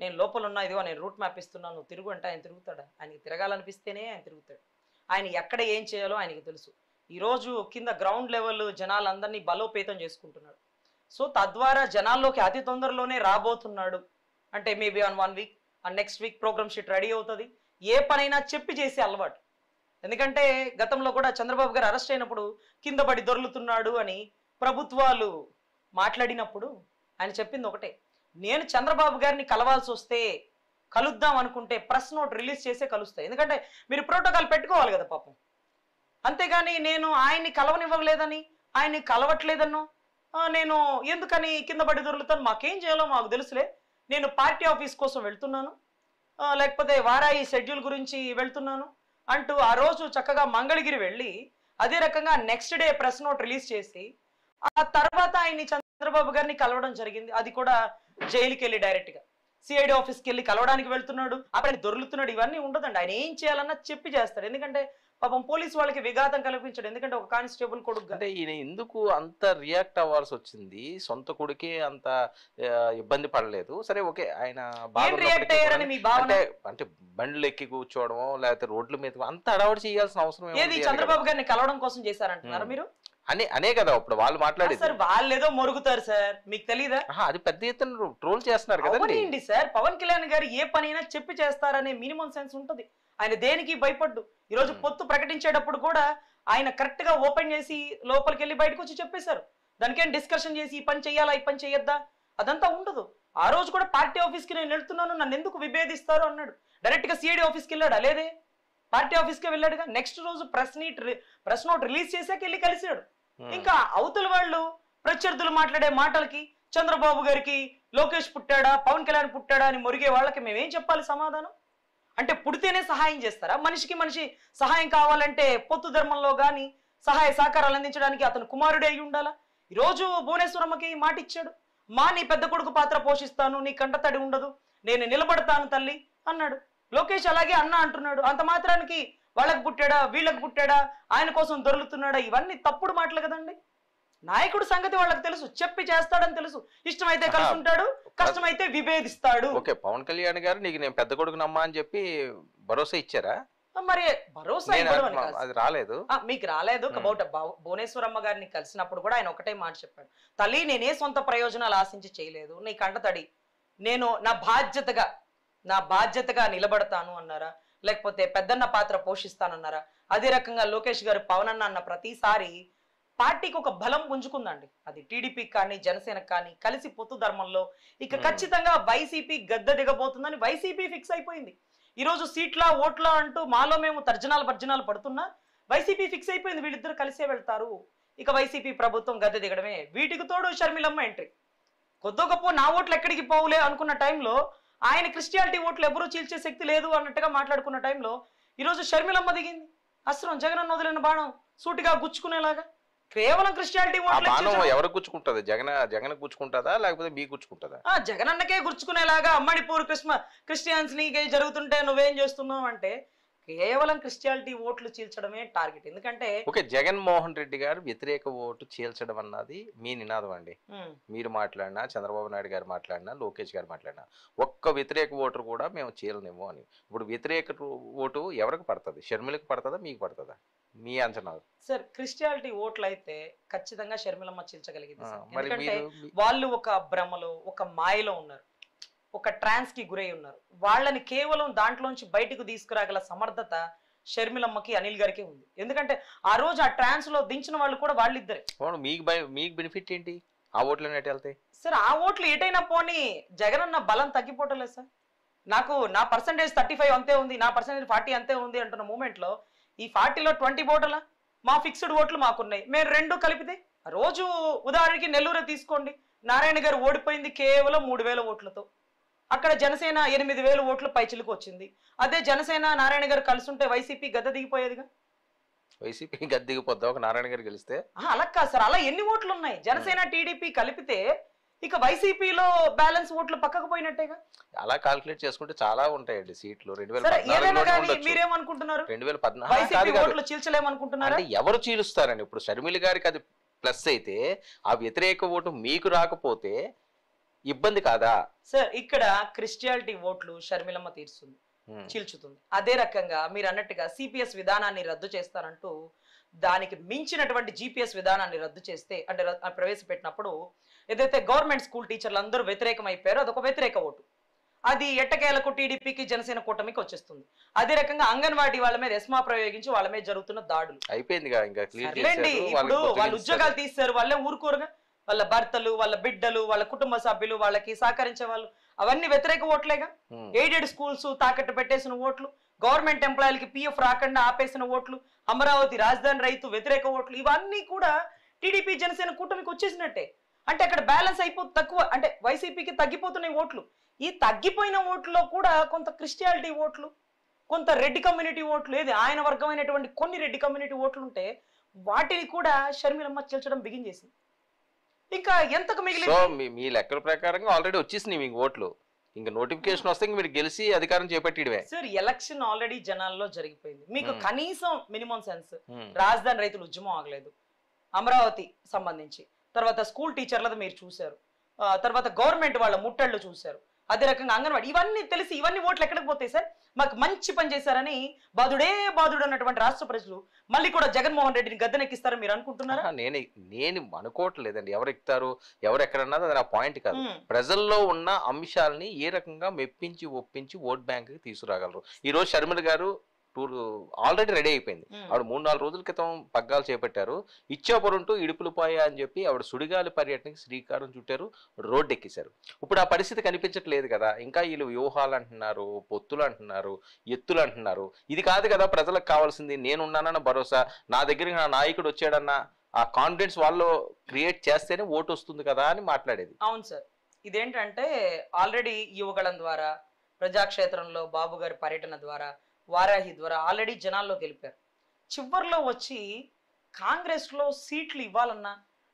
నేను లోపల ఉన్నా, ఇదిగో నేను రూట్ మ్యాప్ ఇస్తున్నాను, నువ్వు తిరుగు అంటే ఆయన తిరుగుతాడా? ఆయనకి తిరగాలనిపిస్తేనే ఆయన తిరుగుతాడు. ఆయన ఎక్కడ ఏం చేయాలో ఆయనకి తెలుసు. ఈరోజు కింద గ్రౌండ్ లెవెల్ జనాలందరినీ బలోపేతం చేసుకుంటున్నాడు. సో తద్వారా జనాల్లోకి అతి తొందరలోనే రాబోతున్నాడు. అంటే maybe on 1 week, next week programme sheet ready అవుతుంది. ఏ పనైనా చెప్పి చేసే అలవాటు. ఎందుకంటే గతంలో కూడా చంద్రబాబు గారు అరెస్ట్ అయినప్పుడు కింద పడి దొర్లుతున్నాడు అని ప్రభుత్వాలు మాట్లాడినప్పుడు ఆయన చెప్పింది ఒకటే, నేను చంద్రబాబు గారిని కలవాల్సి వస్తే, కలుద్దాం అనుకుంటే ప్రెస్ నోట్ రిలీజ్ చేసే కలుస్తాయి. ఎందుకంటే మీరు ప్రోటోకాల్ పెట్టుకోవాలి కదా పాపం. అంతేగాని నేను ఆయన్ని కలవనివ్వలేదని, ఆయన్ని కలవట్లేదన్నో, నేను ఎందుకని కింద పడి దొరుకుతాను, మాకేం చేయాలో మాకు తెలుసులే, నేను పార్టీ ఆఫీస్ కోసం వెళ్తున్నాను, లేకపోతే వారాయి షెడ్యూల్ గురించి వెళ్తున్నాను అంటూ ఆ రోజు చక్కగా మంగళగిరి వెళ్ళి అదే రకంగా next day press note release చేసి ఆ తర్వాత ఆయన్ని చంద్రబాబు గారిని కలవడం జరిగింది. అది కూడా జైలుకి వెళ్ళి డైరెక్ట్గా సిఐడి ఆఫీస్కి వెళ్ళి కలవడానికి వెళ్తున్నాడు, అక్కడ దొరుకుతున్నాడు. ఇవన్నీ ఉండదండి. ఆయన ఏం చేయాలన్నా చెప్పి చేస్తాడు. ఎందుకంటే పాపం పోలీసు వాళ్ళకి విఘాతం కల్పించాడు. ఎందుకంటే ఒక కానిస్టేబుల్ కొడుకు. అంటే ఈయన ఎందుకు అంత రియాక్ట్ అవ్వాల్సి వచ్చింది? సొంత కొడుకే అంత ఇబ్బంది పడలేదు, సరే ఓకే, ఆయన అంటే బండ్లు ఎక్కి కూర్చోవడమో లేకపోతే రోడ్ల మీద అంత అడవాడు చేయాల్సిన అవసరం ఏది? చంద్రబాబు గారిని కలవడం కోసం చేశారంటున్నారు మీరు? అనే కదా ఇప్పుడు వాళ్ళు మాట్లాడేది. సార్ వాళ్ళు ఏదో మొరుగుతారు సార్, మీకు తెలీదా? అది పెద్ద ఎత్తున ట్రోల్ చేస్తున్నారు కదండి సార్. పవన్ కళ్యాణ్ గారు ఏ పనైనా చెప్పి చేస్తారనే మినిమం సెన్స్ ఉంటుంది. ఆయన దేనికి భయపడ్డు. ఈరోజు పొత్తు ప్రకటించేటప్పుడు కూడా ఆయన కరెక్ట్ గా ఓపెన్ చేసి లోపలికి వెళ్ళి బయటకు వచ్చి చెప్పేశారు. దానికేం డిస్కషన్ చేసి ఈ పని చెయ్యాలా ఈ పని చెయ్యొద్దా అదంతా ఉండదు. ఆ రోజు కూడా పార్టీ ఆఫీస్కి నేను వెళ్తున్నాను, నన్ను ఎందుకు విభేదిస్తారు అన్నాడు. డైరెక్ట్ గా సిఐడి ఆఫీస్కి వెళ్ళాడు, లేదే పార్టీ ఆఫీస్కి వెళ్ళాడుగా. నెక్స్ట్ రోజు ప్రెస్ నోట్ రిలీజ్ చేశాక వెళ్ళి కలిసాడు. ఇంకా అవతల వాళ్ళు ప్రత్యర్థులు మాట్లాడే మాటలకి చంద్రబాబు గారికి లోకేష్ పుట్టాడా పవన్ కళ్యాణ్ పుట్టాడా అని మొరిగే వాళ్ళకి మేమేం చెప్పాలి సమాధానం? అంటే పుడితేనే సహాయం చేస్తారా? మనిషికి మనిషి సహాయం కావాలంటే పొత్తు ధర్మంలో కానీ సహాయ సహకారాలు అందించడానికి అతను కుమారుడే అయి ఉండాలా? ఈరోజు భువనేశ్వరమ్మకి మాట ఇచ్చాడు, నీ పెద్ద కొడుకు పాత్ర పోషిస్తాను, నీ కంటతడి ఉండదు, నేను నిలబడతాను తల్లి అన్నాడు. లోకేష్ అలాగే అన్న అంటున్నాడు. అంత మాత్రానికి వాళ్ళకి పుట్టాడా వీళ్ళకి పుట్టాడా ఆయన కోసం దొరుకుతున్నాడా? ఇవన్నీ తప్పుడు మాటలు కదండి. నాయకుడు సంగతి వాళ్ళకి తెలుసు, చెప్పి చేస్తాడని తెలుసు. ఇష్టమైతే కలుసుంటాడు, కష్టమైతే విభేదిస్తాడు. ఓకే, పవన్ కళ్యాణ్ గారు నీకు నేను పెద్ద కొడుకు నమ్మా అని చెప్పి భరోసా ఇచ్చారా? మరి భరోసా అది రాలేదు, మీకు రాలేదు. కబౌట్ భువనేశ్వరమ్మ గారిని కలిసినప్పుడు కూడా ఆయన ఒకటే మాట చెప్పాడు, తల్లి నేనే సొంత ప్రయోజనాలు ఆశించి చేయలేదు, నీ కంటతడి నేను నా బాధ్యతగా నిలబడతాను అన్నారా? లేకపోతే పెద్దన్న పాత్ర పోషిస్తానన్నారా? అదే రకంగా లోకేష్ గారు పవన్ అన్న ప్రతిసారి పార్టీకి ఒక బలం పుంజుకుందండి. అది టీడీపీకి కానీ జనసేనకు కానీ కలిసి పొత్తు ధర్మంలో ఇక ఖచ్చితంగా వైసీపీ గద్దె దిగబోతుందని వైసీపీ ఫిక్స్ అయిపోయింది. ఈరోజు సీట్లా ఓట్లా అంటూ మాలో మేము తర్జనాలు పడుతున్నా వైసీపీ ఫిక్స్ అయిపోయింది, వీళ్ళిద్దరు కలిసే వెళ్తారు, ఇక వైసీపీ ప్రభుత్వం గద్దె దిగడమే. వీటికి తోడు షర్మిలమ్మ ఎంట్రీ. కొద్దో గొప్ప నా ఓట్లు ఎక్కడికి పోవులే అనుకున్న టైంలో, ఆయన క్రిస్టియానిటీ ఓట్లు ఎవరూ చీల్చే శక్తి లేదు అన్నట్టుగా మాట్లాడుకున్న టైంలో ఈరోజు షర్మిలమ్మ దిగింది. అస్త్రం జగన్ వదిలిన బాణం సూటిగా గుచ్చుకునేలాగా. కేవలం క్రిస్టియానిటీ ఓట్లు ఎవరు గుచ్చుకుంటది? జగన్ గుచ్చుకుంటుందా లేకపోతే మీ గుచ్చుకుంటుందా? జగన్ అన్నకే గుచ్చుకునేలాగా మణిపూర్ క్రిస్టియన్స్ ని జరుగుతుంటే నువ్వేం చేస్తున్నావు అంటే కేవలం క్రిస్టియానిటీ ఓట్లు చీల్చడమే టార్గెట్. ఎందుకంటే ఓకే, జగన్మోహన్ రెడ్డి గారు వ్యతిరేక ఓటు చీల్చడం అన్నది మీ నినాదం అండి. మీరు మాట్లాడినా, చంద్రబాబు నాయుడు గారు మాట్లాడినా, లోకేష్ గారు మాట్లాడినా ఒక్క వ్యతిరేక ఓటు కూడా మేము చీలనివ్వం అని. ఇప్పుడు వ్యతిరేక ఓటు ఎవరికి పడుతుంది? షర్మిలకు పడుతుందా మీకు పడుతుందా? మీ అంచనా సార్. క్రిస్టియానిటీ ఓట్లు అయితే ఖచ్చితంగా షర్మిలమ్మ చీల్చగలిగింది. ఎందుకంటే వాళ్ళు ఒక భ్రమలో ఒక మాయలో ఉన్నారు, ఒక ట్రాన్స్ కి గురై ఉన్నారు. వాళ్ళని కేవలం దాంట్లోంచి బయటకు తీసుకురాగల సమర్థత షర్మిలమ్మకి అనిల్ గారికి ఉంది. ఎందుకంటే ఆ రోజు ఆ ట్రాన్స్ లో దించిన వాళ్ళు కూడా వాళ్ళిద్దరే. మీకు బెనిఫిట్ ఏంటి ఆ ఓట్లు ఎటు వెళ్తాయి సార్? ఆ ఓట్లు ఎటైనా పోనీ జగన్ అన్న బలం తగ్గిపోవటం లేదు సార్. నా పర్సెంటేజ్ 35 అంతే ఉంది, నా పర్సెంటేజ్ 40 అంతే ఉంది అంటున్న మూమెంట్ లో ఈ 40లో 20 ఓట్ల మా ఫిక్స్డ్ ఓట్లు మాకున్నాయి, మేము రెండు కలిపితే రోజు ఉదాహరణకి నెల్లూరే తీసుకోండి, నారాయణ గారు ఓడిపోయింది కేవలం 3000 ఓట్లతో. అక్కడ జనసేన 8000 ఓట్లు పైచిలకు వచ్చింది. అదే జనసేన నారాయణ గారు కలిసి ఉంటే వైసీపీ గద్దె దిగిపోయేదిగా. వైసీపీ గద్దె దిగిపోద్దా ఒక నారాయణ గారు గెలిస్తే? అలా కాదు సార్, అలా ఎన్ని ఓట్లు ఉన్నాయి? జనసేన టీడీపీ కలిపితే ఇక వైసీపీలో బ్యాలెన్స్ ఓట్లు పక్కకు పోయినట్టేగా. అలా కాల్కులేట్ చేసుకుంటే చాలా ఉంటాయండి సీట్లు. మీరేమనుకుంటున్నారు? 2014 ఓట్లు చీల్చలేమనుకుంటున్నారా? ఎవరు చీలుస్తారండి? ఇప్పుడు షర్మిల గారికి అది ప్లస్ అయితే, ఆ వ్యతిరేక ఓటు మీకు రాకపోతే ఇబ్బంది కాదా సార్ ఇక్కడ క్రిస్టియాలిటీ ఓట్లు షర్మిలమ్మ తీరుస్తుంది, చీల్చుతుంది. అదే రకంగా మీరు అన్నట్టుగా సిపిఎస్ విధానాన్ని రద్దు చేస్తారంటూ దానికి మించినటువంటి జిపిఎస్ విధానాన్ని రద్దు చేస్తే అంటే ప్రవేశపెట్టినప్పుడు ఏదైతే గవర్నమెంట్ స్కూల్ టీచర్లు అందరూ వ్యతిరేకం అయిపోయారో అదొక వ్యతిరేక ఓటు. అది ఎట్టకేలకు టీడీపీకి జనసేన కూటమికి వచ్చేస్తుంది. అదే రకంగా అంగన్వాడీ వాళ్ళ మీద ఎస్మా ప్రయోగించి వాళ్ళ మీద జరుగుతున్న దాడులు అయిపోయింది. ఇప్పుడు వాళ్ళు ఉద్యోగాలు తీస్తారు, వాళ్ళే ఊరుకోరుగా, వాళ్ళ భర్తలు, వాళ్ళ బిడ్డలు, వాళ్ళ కుటుంబ సభ్యులు, వాళ్ళకి సహకరించే వాళ్ళు, అవన్నీ వ్యతిరేక ఓట్లేగా. ఎయిడెడ్ స్కూల్స్ తాకట్టు పెట్టేసిన ఓట్లు, గవర్నమెంట్ ఎంప్లాయీలకి పిఎఫ్ రాకుండా ఆపేసిన ఓట్లు, అమరావతి రాజధాని రైతు వ్యతిరేక ఓట్లు, ఇవన్నీ కూడా టీడీపీ జనసేన కూటమికి వచ్చేసినట్టే. అంటే అక్కడ బ్యాలెన్స్ తక్కువ, అంటే వైసీపీకి తగ్గిపోతున్నాయి ఓట్లు. ఈ తగ్గిపోయిన ఓట్లలో కూడా కొంత క్రిస్టియాలిటీ ఓట్లు, కొంత రెడ్డి కమ్యూనిటీ ఓట్లు, ఏది ఆయన వర్గమైనటువంటి కొన్ని రెడ్డి కమ్యూనిటీ ఓట్లు ఉంటే వాటిని కూడా షర్మిలమ్మ చీల్చడం బిగిన్ చేసింది. ఇంకా ఎంతకు మిగిలింది? మీ లెక్కల ప్రకారంగా ఆల్రెడీ వచ్చేసినాయి మీకు ఓట్లు. ఇంకా నోటిఫికేషన్ వస్తే మీరు గెలిచి అధికారం చేపట్టిడమే. సార్ ఎలక్షన్ ఆల్రెడీ జనాల్లో జరిగిపోయింది. మీకు కనీసం మినిమం సెన్స్, రాజధాని రైతులు ఉద్యమం ఆగలేదు, అమరావతి సంబంధించి, తర్వాత స్కూల్ టీచర్లది మీరు చూశారు, తర్వాత గవర్నమెంట్ వాళ్ళ ముట్టళ్ళు చూశారు, అదే రకంగా అంగన్వాడీ, ఇవన్నీ తెలిసి ఇవన్నీ ఓట్లు ఎక్కడికి పోతాయి సార్? మాకు మంచి పని చేశారని బాధుడు అన్నటువంటి రాష్ట్ర ప్రజలు మళ్ళీ కూడా జగన్మోహన్ రెడ్డిని గద్దెనెక్కిస్తారని మీరు అనుకుంటున్నారా? నేను అనుకోవట్లేదండి. ఎవరు ఎక్కుతారు ఎవరు ఎక్కడన్నది అది నా పాయింట్ కాదు. ప్రజల్లో ఉన్న అంశాలని ఏ రకంగా మెప్పించి ఒప్పించి ఓట్ బ్యాంక్ కి తీసుకురాగలరు. ఈ రోజు షర్మిల గారు టూర్ ఆల్రెడీ రెడీ అయిపోయింది. ఆవిడ 3-4 రోజుల క్రితం పగ్గాలు చేపట్టారు. ఇచ్చాపురం టు ఇడుపులపాయ అని చెప్పి ఆవిడ సుడిగాలి పర్యటనకి శ్రీకారం చుట్టారు, రోడ్డు ఎక్కేశారు. ఇప్పుడు ఆ పరిస్థితి కనిపించట్లేదు కదా. ఇంకా వీళ్ళు వ్యూహాలు అంటున్నారు, పొత్తులు అంటున్నారు, ఎత్తులు అంటున్నారు. ఇది కాదు కదా ప్రజలకు కావాల్సింది. నేనున్నానన్న భరోసా, నా దగ్గరికి నా నాయకుడు వచ్చాడన్న ఆ కాన్ఫిడెన్స్ వాళ్ళు క్రియేట్ చేస్తేనే ఓటు వస్తుంది కదా అని మాట్లాడేది. అవును సార్, ఇదేంటంటే ఆల్రెడీ యువగళం ద్వారా, ప్రజాక్షేత్రంలో బాబు గారి పర్యటన ద్వారా, వారాహి ద్వారా ఆల్రెడీ జనాల్లో గెలిపారు. చివర్లో వచ్చి కాంగ్రెస్లో సీట్లు ఇవ్వాలన్నా,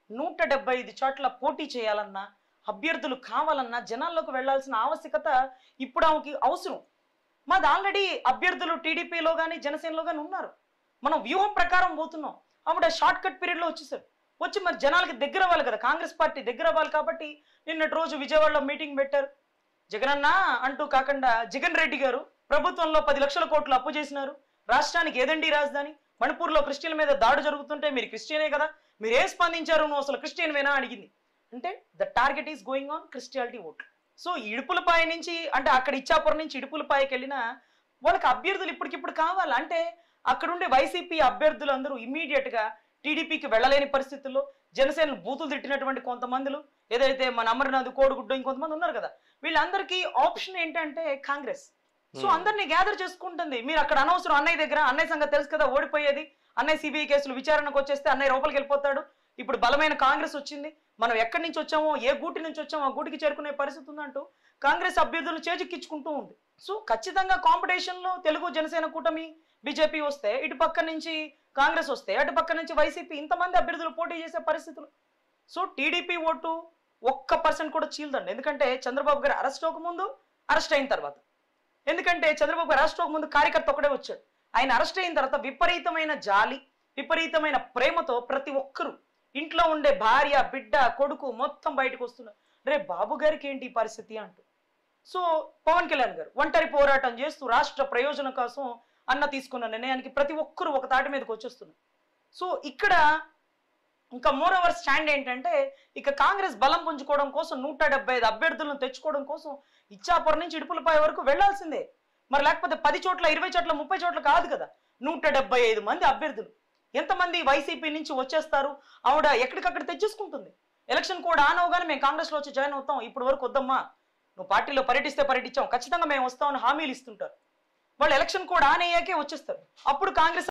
175 చోట్ల పోటీ చేయాలన్నా, అభ్యర్థులు కావాలన్నా జనాల్లోకి వెళ్లాల్సిన ఆవశ్యకత ఇప్పుడు ఆమెకి అవసరం. మాది ఆల్రెడీ అభ్యర్థులు టీడీపీలో కానీ జనసేనలో కానీ ఉన్నారు. మనం వ్యూహం ప్రకారం పోతున్నాం. ఆవిడ షార్ట్ కట్ పీరియడ్లో వచ్చేసారు. వచ్చి మరి జనాలకి దగ్గర అవ్వాలి కదా, కాంగ్రెస్ పార్టీ దగ్గర అవ్వాలి. కాబట్టి నిన్నటి రోజు విజయవాడలో మీటింగ్ పెట్టారు. జగనన్న అంటూ కాకుండా జగన్ రెడ్డి గారు ప్రభుత్వంలో 10 లక్షల కోట్లు అప్పు చేసినారు, రాష్ట్రానికి ఏదండి రాజధాని, మణిపూర్లో క్రిస్టియన్ మీద దాడి జరుగుతుంటే మీరు క్రిస్టియనే కదా, మీరు ఏ స్పందించారు, నువ్వు అసలు క్రిస్టియన్ వేనా అడిగింది. అంటే the target is going on Christianity ఓట్లు. సో ఇడుపులపాయ నుంచి, అంటే అక్కడ ఇచ్చాపురం నుంచి ఇడుపులపాయకి వెళ్ళినా వాళ్ళకి అభ్యర్థులు ఇప్పటికిప్పుడు కావాలి. అంటే అక్కడుండే వైసీపీ అభ్యర్థులు అందరూ ఇమ్మీడియట్ గా టీడీపీకి వెళ్ళలేని పరిస్థితుల్లో, జనసేన బూతులు తిట్టినటువంటి కొంతమందిలు, ఏదైతే మన అమర్నాథ్, కోడిగుడ్డ, ఇంకొంతమంది ఉన్నారు కదా, వీళ్ళందరికీ ఆప్షన్ ఏంటంటే కాంగ్రెస్. సో అందరినీ గ్యాదర్ చేసుకుంటుంది. మీరు అక్కడ అనవసరం అన్నయ్య దగ్గర, అన్నయ్య సంగతి తెలుసు కదా, ఓడిపోయేది, అన్నయ్య సిబిఐ కేసులు విచారణకు వచ్చేస్తే అన్నయ్య లోపలికి వెళ్ళిపోతాడు. ఇప్పుడు బలమైన కాంగ్రెస్ వచ్చింది, మనం ఎక్కడి నుంచి వచ్చామో, ఏ గూటి నుంచి వచ్చామో ఆ గూటికి చేరుకునే పరిస్థితి ఉందంటూ కాంగ్రెస్ అభ్యర్థులను చేజిక్కించుకుంటూ ఉంది. సో ఖచ్చితంగా కాంపిటీషన్ లో తెలుగు జనసేన కూటమి బీజేపీ వస్తే, ఇటు పక్క నుంచి కాంగ్రెస్ వస్తే, అటు పక్క నుంచి వైసీపీ, ఇంతమంది అభ్యర్థులు పోటీ చేసే పరిస్థితులు. సో టీడీపీ ఓటు 1% కూడా చీలదండి. ఎందుకంటే చంద్రబాబు గారు అరెస్ట్ అవ్వకముందు, అరెస్ట్ అయిన తర్వాత, ఎందుకంటే చంద్రబాబు గారు అరెస్ట్ అవ్వకముందు కార్యకర్త ఒకడే వచ్చాడు. ఆయన అరెస్ట్ అయిన తర్వాత విపరీతమైన జాలి, విపరీతమైన ప్రేమతో ప్రతి ఒక్కరు, ఇంట్లో ఉండే భార్య, బిడ్డ, కొడుకు మొత్తం బయటకు వస్తున్నారు. రే బాబు గారికి ఏంటి పరిస్థితి అంటూ. సో పవన్ కళ్యాణ్ గారు ఒంటరి పోరాటం చేస్తూ రాష్ట్ర ప్రయోజనం కోసం అన్న తీసుకున్న నిర్ణయానికి ప్రతి ఒక్కరు ఒక తాటి మీదకి వచ్చేస్తున్నారు. సో ఇక్కడ ఇంకా మోరోవర్ స్టాండ్ ఏంటంటే, ఇక కాంగ్రెస్ బలం పుంజుకోవడం కోసం 175 అభ్యర్థులను తెచ్చుకోవడం కోసం ఇచ్చాపురం నుంచి ఇడుపులపాయ వరకు వెళ్లాల్సిందే. మరి లేకపోతే 10 చోట్ల, 20 చోట్ల, 30 చోట్ల కాదు కదా, 175 మంది అభ్యర్థులు. ఎంతమంది వైసీపీ నుంచి వచ్చేస్తారు, ఆవిడ ఎక్కడికక్కడ తెచ్చేసుకుంటుంది. ఎలక్షన్ కోడ్ ఆన్ అవగానే మేము కాంగ్రెస్ లో వచ్చి జాయిన్ అవుతాం, ఇప్పుడు వరకు వద్దమ్మా, నువ్వు పార్టీలో పర్యటిస్తే పర్యటించాం, ఖచ్చితంగా మేము వస్తామని హామీలు ఇస్తుంటారు. వాళ్ళు ఎలక్షన్ కోడ్ ఆన్ అయ్యాకే వచ్చేస్తారు. అప్పుడు కాంగ్రెస్